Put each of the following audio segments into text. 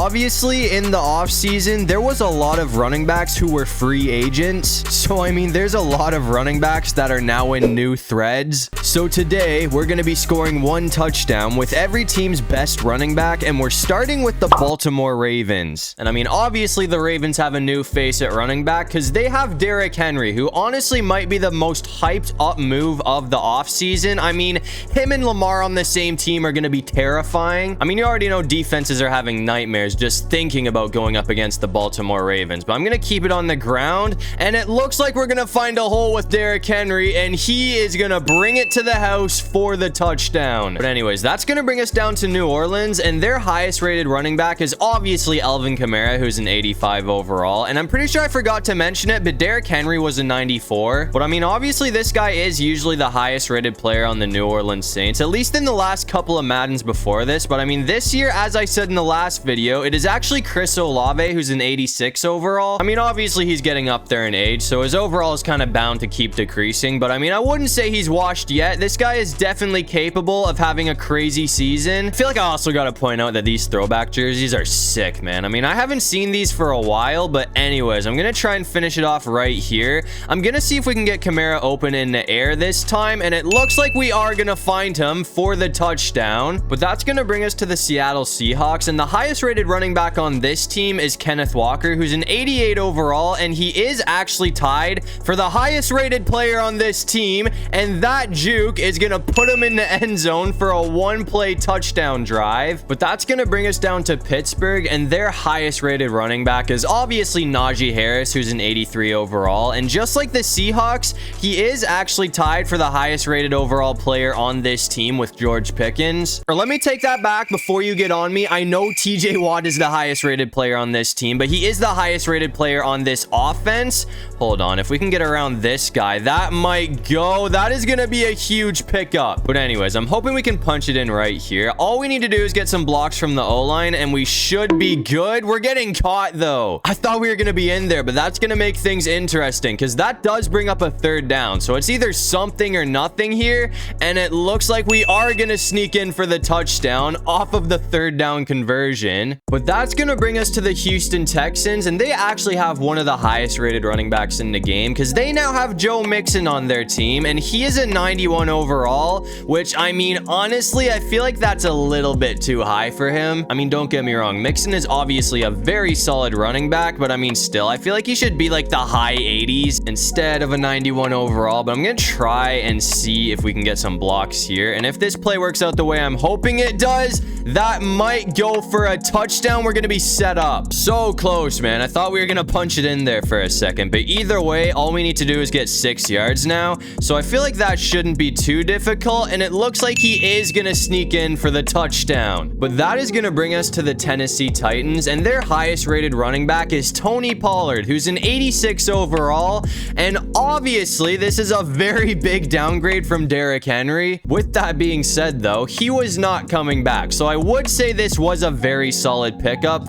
obviously in the offseason, there was a lot of running backs who were free agents. So, I mean, there's a lot of running backs that are now in new threads. So today, we're going to be scoring 1 touchdown with every team's best running back, and we're starting with the Baltimore Ravens. And I mean, obviously, the Ravens have a new face at running back because they have Derrick Henry, who honestly might be the most hyped up move of the offseason. I mean, him and Lamar on the same team are going to be terrifying. I mean, you already know defenses are having nightmares just thinking about going up against the Baltimore Ravens, but I'm going to keep it on the ground, and it looks like we're going to find a hole with Derrick Henry, and he is going to bring it to the house for the touchdown. But anyways, that's going to bring us down to New Orleans, and their highest rated running back is obviously Alvin Kamara, who's an 85 overall, and I'm pretty sure I forgot to mention it, but Derrick Henry was a 94. But I mean, obviously this guy is usually the highest rated player on the New Orleans Saints, at least in the last couple of Maddens before this. But I mean, this year, as I said in the last video, it is actually Chris Olave, who's an 86 overall. I mean, obviously he's getting up there in age, so his overall is kind of bound to keep decreasing, but I mean, I wouldn't say he's washed yet. This guy is definitely capable of having a crazy season. I feel like I also got to point out that these throwback jerseys are sick, man. I mean, I haven't seen these for a while, but anyways, I'm going to try and finish it off right here. I'm going to see if we can get Kamara open in the air this time, and it looks like we are going to find him for the touchdown. But that's going to bring us to the Seattle Seahawks, and the highest rated running back on this team is Kenneth Walker, who's an 88 overall, and he is actually tied for the highest rated player on this team, and that juke is going to put him in the end zone for a 1-play touchdown drive. But that's going to bring us down to Pittsburgh, and their highest rated running back is obviously Najee Harris, who's an 83 overall, and just like the Seahawks, he is actually tied for the highest rated overall player on this team with George Pickens. Or let me take that back before you get on me. I know TJ Watt is the highest rated player on this team, but he is the highest rated player on this offense. Hold on, if we can get around this guy, that might go. That is going to be a huge pickup. But anyways, I'm hoping we can punch it in right here. All we need to do is get some blocks from the O-line, and we should be good. We're getting caught, though. I thought we were going to be in there, but that's going to make things interesting because that does bring up a 3rd down. So it's either something or nothing here, and it looks like we are going to sneak in for the touchdown off of the 3rd down conversion. But that's going to bring us to the Houston Texans, and they actually have one of the highest rated running backs in the game because they now have Joe Mixon on their team, and he is a 91 overall, which, I mean, honestly, I feel like that's a little bit too high for him. I mean, don't get me wrong, Mixon is obviously a very solid running back, but I mean, still, I feel like he should be like the high 80s instead of a 91 overall. But I'm gonna try and see if we can get some blocks here, and if this play works out the way I'm hoping it does, that might go for a touchdown. We're gonna be set up so close, man. I thought we were gonna punch it in there for a second, but either way, all we need to do is get 6 yards now, so I feel like that shouldn't be too difficult, and it looks like he is gonna sneak in for the touchdown. But that is gonna bring us to the Tennessee Titans, and their highest rated running back is Tony Pollard, who's an 86 overall, and obviously this is a very big downgrade from Derrick Henry. With that being said, though, he was not coming back, so I would say this was a very solid pickup.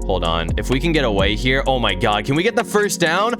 Hold on. If we can get away here. Oh my god. Can we get the 1st down?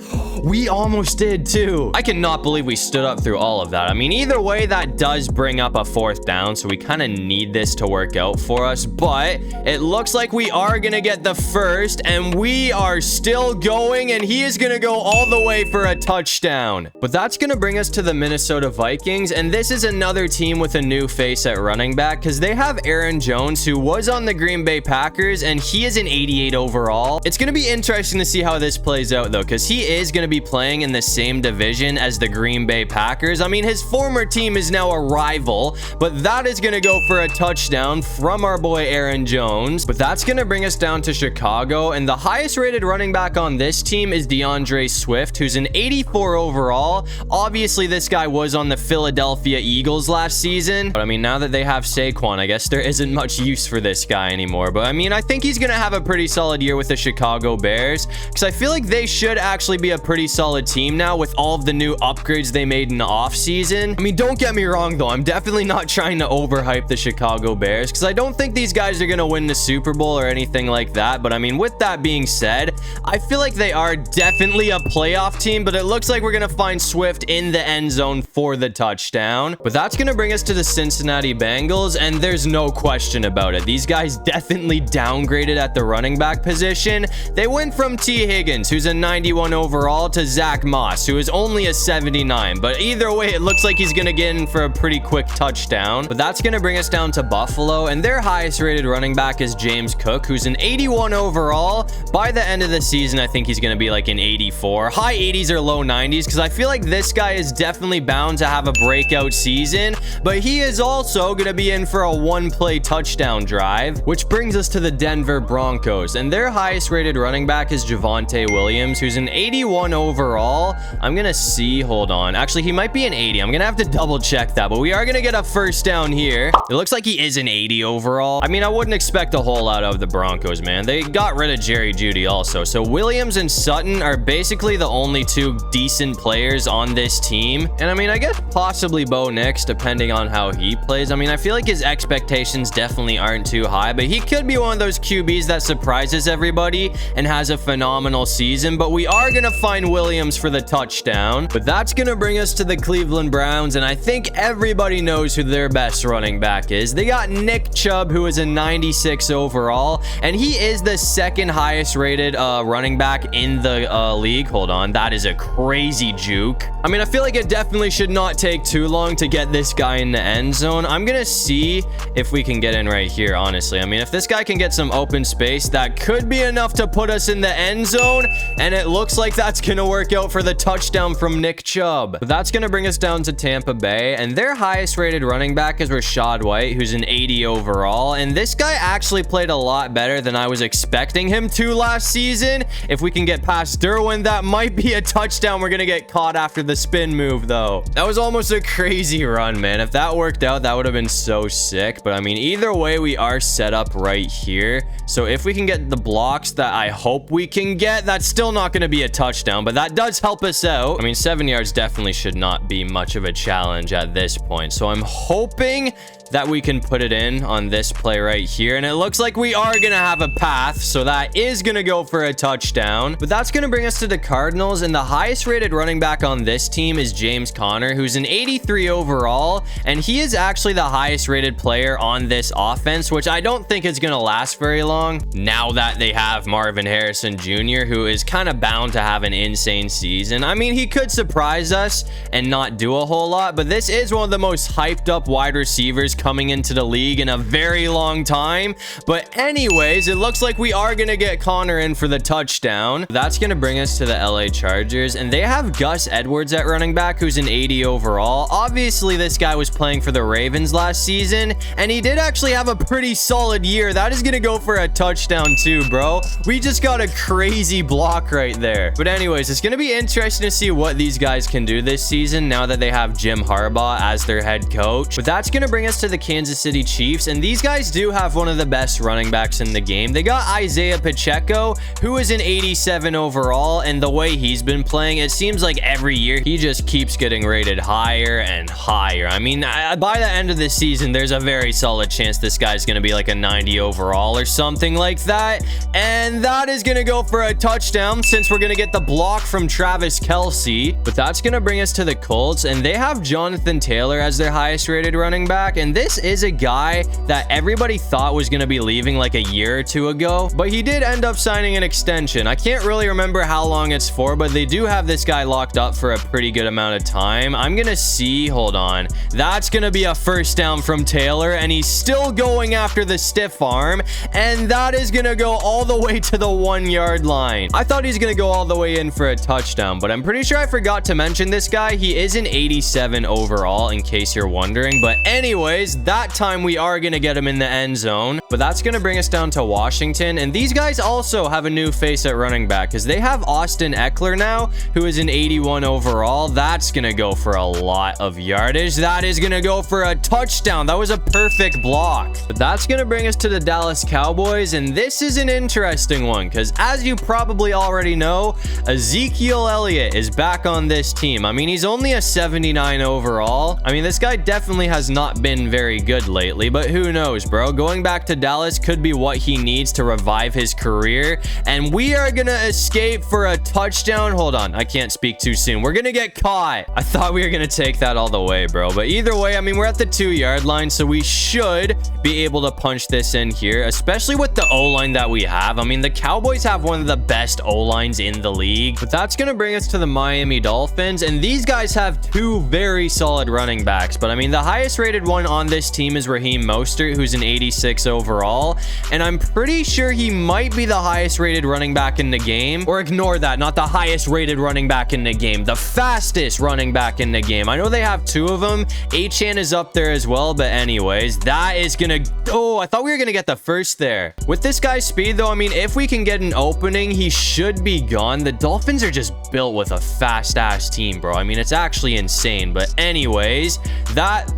We almost did too. I cannot believe we stood up through all of that. I mean, either way, that does bring up a 4th down. So we kind of need this to work out for us. But it looks like we are going to get the 1st. And we are still going. And he is going to go all the way for a touchdown. But that's going to bring us to the Minnesota Vikings. And this is another team with a new face at running back, because they have Aaron Jones, who was on the Green Bay Packers. And he is an 88 overall. It's going to be interesting to see how this plays out, though, because he is going to be playing in the same division as the Green Bay Packers. I mean, his former team is now a rival, but that is going to go for a touchdown from our boy Aaron Jones. But that's going to bring us down to Chicago, and the highest rated running back on this team is DeAndre Swift, who's an 84 overall. Obviously, this guy was on the Philadelphia Eagles last season, but I mean, now that they have Saquon, I guess there isn't much use for this guy anymore. But I mean, I think he's going to have a pretty solid solid year with the Chicago Bears, because I feel like they should actually be a pretty solid team now with all of the new upgrades they made in the offseason. I mean, don't get me wrong, though. I'm definitely not trying to overhype the Chicago Bears, because I don't think these guys are going to win the Super Bowl or anything like that. But I mean, with that being said, I feel like they are definitely a playoff team, but it looks like we're going to find Swift in the end zone for the touchdown. But that's going to bring us to the Cincinnati Bengals, and there's no question about it. These guys definitely downgraded at the running back position. They went from T. Higgins, who's a 91 overall, to Zach Moss, who is only a 79. But either way, it looks like he's going to get in for a pretty quick touchdown. But that's going to bring us down to Buffalo, and their highest rated running back is James Cook, who's an 81 overall. By the end of the season, I think he's going to be like an 84. High 80s or low 90s, because I feel like this guy is definitely bound to have a breakout season, but he is also going to be in for a one-play touchdown drive, which brings us to the Denver Broncos, and their highest rated running back is Javonte Williams, who's an 81 overall. I'm going to see, hold on. Actually, he might be an 80. I'm going to have to double check that, but we are going to get a first down here. It looks like he is an 80 overall. I mean, I wouldn't expect a whole lot of the Broncos, man. They got rid of Jerry Jeudy also. So Williams and Sutton are basically the only two decent players on this team. And I mean, I guess possibly Bo Nix, depending on how he plays. I mean, I feel like his expectations definitely aren't too high, but he could be one of those QBs that surprises everybody and has a phenomenal season. But we are going to find Williams for the touchdown. But that's going to bring us to the Cleveland Browns, and I think everybody knows who their best running back is. They got Nick Chubb, who is a 96 overall, and he is the second highest rated running back in the league. Hold on, that is a crazy juke. I mean, I feel like it definitely should not take too long to get this guy in the end zone. I'm gonna see if we can get in right here, honestly. I mean, if this guy can get some open space, that could be enough to put us in the end zone, and it looks like that's gonna work out for the touchdown from Nick Chubb. But that's gonna bring us down to Tampa Bay, and their highest rated running back is Rachaad White, who's an 80 overall, and this guy actually played a lot better than I was expecting him to last season. If we can get past Derwin, that might be a touchdown. We're gonna get caught after the spin move, though. That was almost a crazy run, man. If that worked out, that would have been so sick. But I mean, either way, we are set up right here. So if we can get the blocks that I hope we can get, that's still not going to be a touchdown, but that does help us out. I mean, 7 yards definitely should not be much of a challenge at this point. So I'm hoping that we can put it in on this play right here, and it looks like we are gonna have a path, so that is gonna go for a touchdown. But that's gonna bring us to the Cardinals, and the highest rated running back on this team is James Conner, who's an 83 overall, and he is actually the highest rated player on this offense, which I don't think is gonna last very long now that they have Marvin Harrison Jr., who is kind of bound to have an insane season. I mean, he could surprise us and not do a whole lot, but this is one of the most hyped up wide receivers coming into the league in a very long time. But anyways, it looks like we are gonna get Connor in for the touchdown. That's gonna bring us to the LA Chargers, and they have Gus Edwards at running back, who's an 80 overall. Obviously, this guy was playing for the Ravens last season, and he did actually have a pretty solid year. That is gonna go for a touchdown too, bro. We just got a crazy block right there. But anyways, it's gonna be interesting to see what these guys can do this season now that they have Jim Harbaugh as their head coach. But that's gonna bring us to the Kansas City Chiefs, and these guys do have one of the best running backs in the game. They got Isaiah Pacheco, who is an 87 overall, and the way he's been playing, it seems like every year he just keeps getting rated higher and higher. I mean, by the end of this season, there's a very solid chance this guy's gonna be like a 90 overall or something like that, and that is gonna go for a touchdown since we're gonna get the block from Travis Kelce. But that's gonna bring us to the Colts, and they have Jonathan Taylor as their highest rated running back, and this is a guy that everybody thought was going to be leaving like a year or two ago, but he did end up signing an extension. I can't really remember how long it's for, but they do have this guy locked up for a pretty good amount of time. I'm gonna see, hold on, that's gonna be a first down from Taylor, and he's still going after the stiff arm, and that is gonna go all the way to the 1 yard line. I thought he's gonna go all the way in for a touchdown, but I'm pretty sure I forgot to mention this guy. He is an 87 overall, in case you're wondering. But anyways, anyways, that time we are going to get him in the end zone. But that's going to bring us down to Washington. And these guys also have a new face at running back because they have Austin Eckler now, who is an 81 overall. That's going to go for a lot of yardage. That is going to go for a touchdown. That was a perfect block. But that's going to bring us to the Dallas Cowboys. And this is an interesting one because, as you probably already know, Ezekiel Elliott is back on this team. I mean, he's only a 79 overall. I mean, this guy definitely has not been very good lately, but who knows, bro? Going back to Dallas could be what he needs to revive his career. And we are going to escape for a touchdown. Hold on. I can't speak too soon. We're going to get caught. I thought we were going to take that all the way, bro. But either way, I mean, we're at the 2-yard line, so we should be able to punch this in here, especially with the O-line that we have. I mean, the Cowboys have one of the best O-lines in the league, but that's going to bring us to the Miami Dolphins. And these guys have two very solid running backs. But I mean, the highest rated one on this team is Raheem Mostert, who's an 86 overall. And I'm pretty sure he might be the highest rated running back in the game. Or ignore that, not the highest rated running back in the game, the fastest running back in the game. I know they have two of them. Achane is up there as well. But anyways, that is gonna... Oh, I thought we were gonna get the first there. With this guy's speed though, I mean, if we can get an opening, he should be gone. The Dolphins are just built with a fast ass team, bro. I mean, it's actually insane. But anyways, that...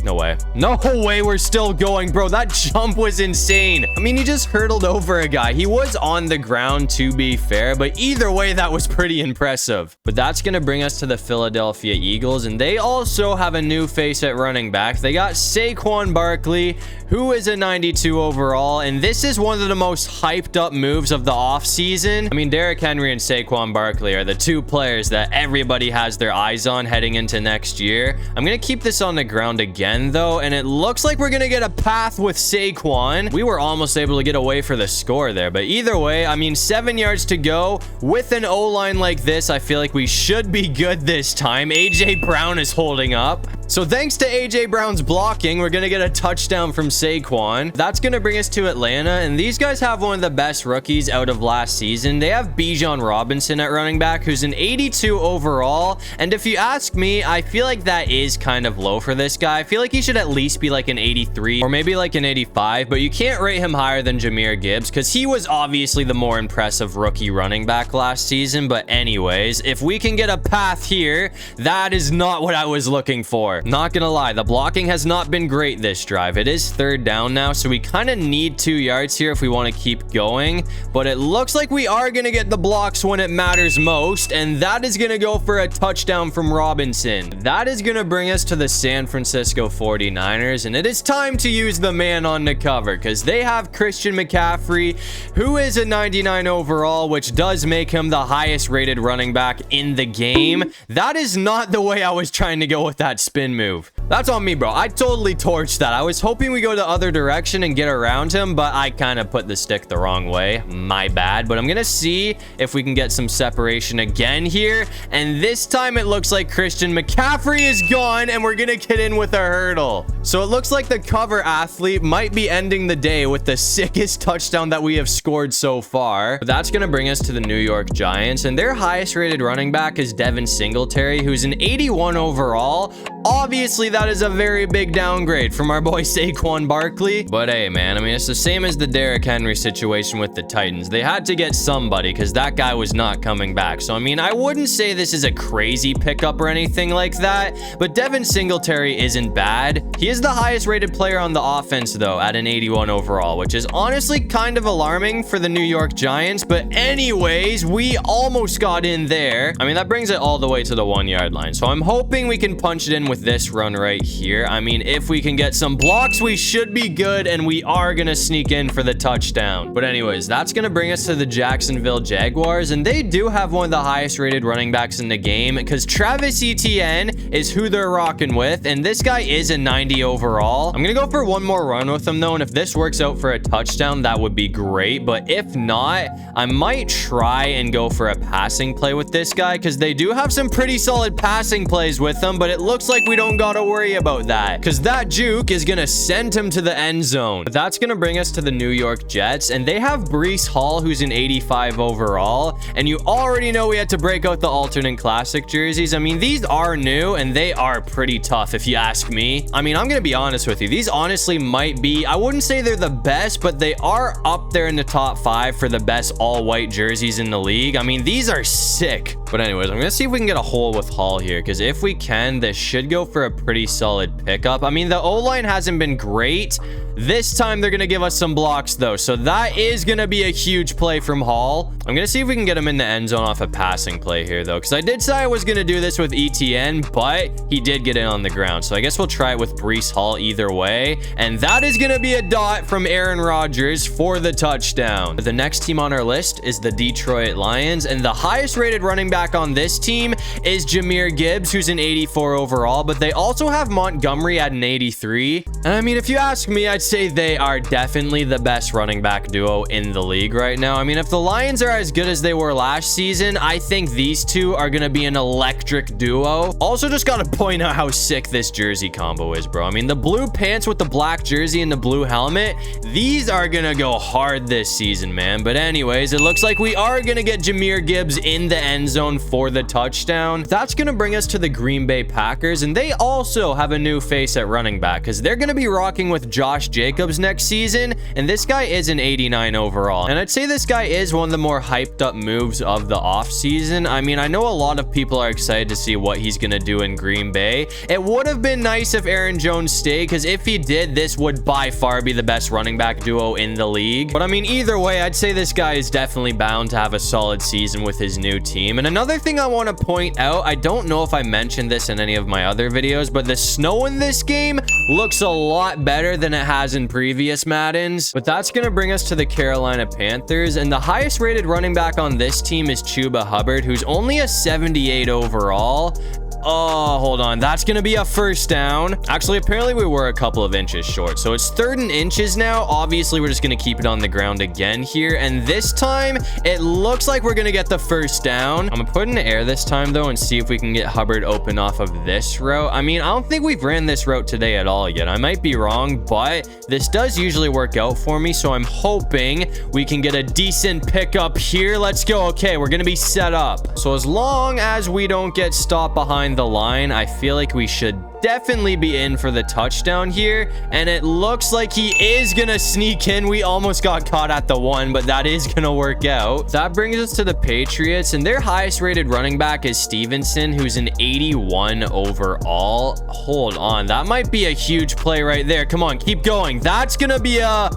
No way. No way we're still going, bro. That jump was insane. I mean, he just hurdled over a guy. He was on the ground, to be fair, but either way, that was pretty impressive. But that's going to bring us to the Philadelphia Eagles, and they also have a new face at running back. They got Saquon Barkley, who is a 92 overall, and this is one of the most hyped up moves of the offseason. I mean, Derrick Henry and Saquon Barkley are the two players that everybody has their eyes on heading into next year. I'm going to keep this on the ground again, though, and it looks like we're gonna get a path with Saquon. We were almost able to get away for the score there, but either way, I mean, 7 yards to go. With an O-line like this, I feel like we should be good this time. AJ Brown is holding up. So thanks to AJ Brown's blocking, we're gonna get a touchdown from Saquon. That's gonna bring us to Atlanta, and these guys have one of the best rookies out of last season. They have Bijan Robinson at running back, who's an 82 overall, and if you ask me, I feel like that is kind of low for this guy. I feel like he should at least be like an 83 or maybe like an 85, but you can't rate him higher than Jahmyr Gibbs because he was obviously the more impressive rookie running back last season. But anyways, if we can get a path here, that is not what I was looking for. Not gonna lie, the blocking has not been great this drive. It is 3rd down now, so we kind of need 2 yards here if we want to keep going, but it looks like we are gonna get the blocks when it matters most, and that is gonna go for a touchdown from Robinson. That is gonna bring us to the San Francisco 49ers, and it is time to use the man on the cover because they have Christian McCaffrey, who is a 99 overall, which does make him the highest rated running back in the game. That is not the way I was trying to go with that spin move. That's on me, bro. I totally torched that. I was hoping we go the other direction and get around him, but I kind of put the stick the wrong way. My bad. But I'm gonna see if we can get some separation again here, and this time it looks like Christian McCaffrey is gone, and we're gonna get in with a hurdle. So it looks like the cover athlete might be ending the day with the sickest touchdown that we have scored so far. But that's gonna bring us to the New York Giants, and their highest rated running back is Devin Singletary, who's an 81 overall. Obviously, that is a very big downgrade from our boy Saquon Barkley. But hey, man, I mean, it's the same as the Derrick Henry situation with the Titans. They had to get somebody because that guy was not coming back. So, I mean, I wouldn't say this is a crazy pickup or anything like that, but Devin Singletary isn't bad. He is the highest rated player on the offense, though, at an 81 overall, which is honestly kind of alarming for the New York Giants. But anyways, we almost got in there. I mean, that brings it all the way to the 1 yard line. So I'm hoping we can punch it in with this run right here. I mean, if we can get some blocks, we should be good, and we are gonna sneak in for the touchdown. But anyways, that's gonna bring us to the Jacksonville Jaguars, and they do have one of the highest rated running backs in the game because Travis Etienne is who they're rocking with, and this guy is a 90 overall. I'm gonna go for one more run with him though, and if this works out for a touchdown, that would be great. But if not, I might try and go for a passing play with this guy because they do have some pretty solid passing plays with him, but it looks like like we don't gotta worry about that, because that juke is gonna send him to the end zone. But that's gonna bring us to the New York Jets, and they have Breece Hall, who's an 85 overall, and you already know we had to break out the alternate classic jerseys. I mean, these are new, and they are pretty tough, if you ask me. I mean, I'm gonna be honest with you. These honestly might be, I wouldn't say they're the best, but they are up there in the top 5 for the best all-white jerseys in the league. I mean, these are sick. But anyways, I'm gonna see if we can get a hole with Hall here, because if we can, this should go for a pretty solid pickup. I mean, the O-line hasn't been great. This time they're gonna give us some blocks though, so that is gonna be a huge play from Hall. I'm gonna see if we can get him in the end zone off a passing play here though, because I did say I was gonna do this with ETN, but he did get in on the ground, so I guess we'll try it with Breece Hall either way. And that is gonna be a dot from Aaron Rodgers for the touchdown. The next team on our list is the Detroit Lions, and the highest rated running back on this team is Jahmyr Gibbs, who's an 84 overall, but they also have Montgomery at an 83. And I mean, if you ask me, I'd say they are definitely the best running back duo in the league right now. I mean, if the Lions are as good as they were last season, I think these two are gonna be an electric duo. Also, just gotta point out how sick this jersey combo is, bro. I mean, the blue pants with the black jersey and the blue helmet, these are gonna go hard this season, man. But anyways, it looks like we are gonna get Jahmyr Gibbs in the end zone for the touchdown. That's gonna bring us to the Green Bay Packers, and they also have a new face at running back, because they're gonna be rocking with Josh Jacobs next season, and this guy is an 89 overall. And I'd say this guy is one of the more hyped up moves of the offseason. I mean, I know a lot of people are excited to see what he's gonna do in Green Bay. It would have been nice if Aaron Jones stayed, because if he did, this would by far be the best running back duo in the league. But I mean, either way, I'd say this guy is definitely bound to have a solid season with his new team. And another thing I want to point out, I don't know if I mentioned this in any of my other videos, but the snow in this game looks a lot better than it has in previous Maddens. But that's going to bring us to the Carolina Panthers, and the highest rated running back on this team is Chuba Hubbard, who's only a 78 overall. Oh, hold on. That's going to be a first down. Actually, apparently we were a couple of inches short. So it's 3rd and inches now. Obviously, we're just going to keep it on the ground again here. And this time, it looks like we're going to get the first down. I'm going to put it in the air this time, though, and see if we can get Hubbard open off of this route. I mean, I don't think we've ran this route today at all yet. I might be wrong, but this does usually work out for me. So I'm hoping we can get a decent pickup here. Let's go. Okay, we're going to be set up. So as long as we don't get stopped behind the line, I feel like we should definitely be in for the touchdown here, and it looks like he is gonna sneak in. We almost got caught at the 1, but that is gonna work out. That brings us to the Patriots, and their highest rated running back is Stevenson, who's an 81 overall. Hold on, that might be a huge play right there. Come on, keep going. That's gonna be a...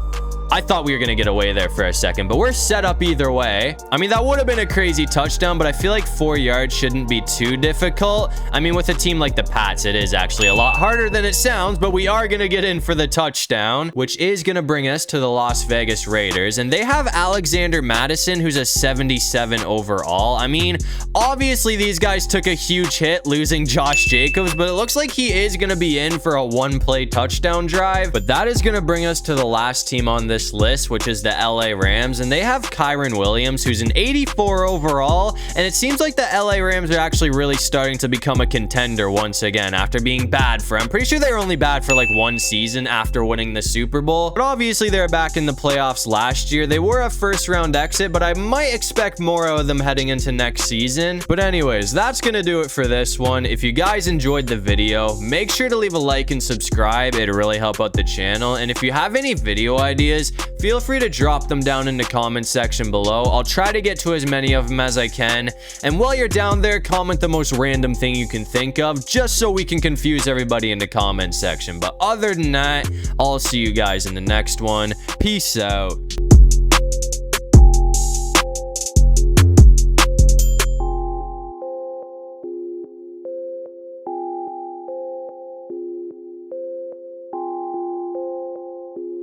I thought we were going to get away there for a second, but we're set up either way. I mean, that would have been a crazy touchdown, but I feel like 4 yards shouldn't be too difficult. I mean, with a team like the Pats, it is actually a lot harder than it sounds, but we are going to get in for the touchdown, which is going to bring us to the Las Vegas Raiders. And they have Alexander Madison, who's a 77 overall. I mean, obviously these guys took a huge hit losing Josh Jacobs, but it looks like he is going to be in for a 1-play touchdown drive. But that is going to bring us to the last team on this list, which is the LA Rams, and they have Kyron Williams, who's an 84 overall, and it seems like the LA Rams are actually really starting to become a contender once again after being bad for, I'm pretty sure they were only bad for like 1 season after winning the Super Bowl, but obviously they're back in the playoffs last year. They were a first round exit, but I might expect more out of them heading into next season. But anyways, that's gonna do it for this one. If you guys enjoyed the video, make sure to leave a like and subscribe. It'll really help out the channel, and if you have any video ideas, feel free to drop them down in the comment section below. I'll try to get to as many of them as I can. And while you're down there, comment the most random thing you can think of, just so we can confuse everybody in the comment section. But other than that, I'll see you guys in the next one. Peace out.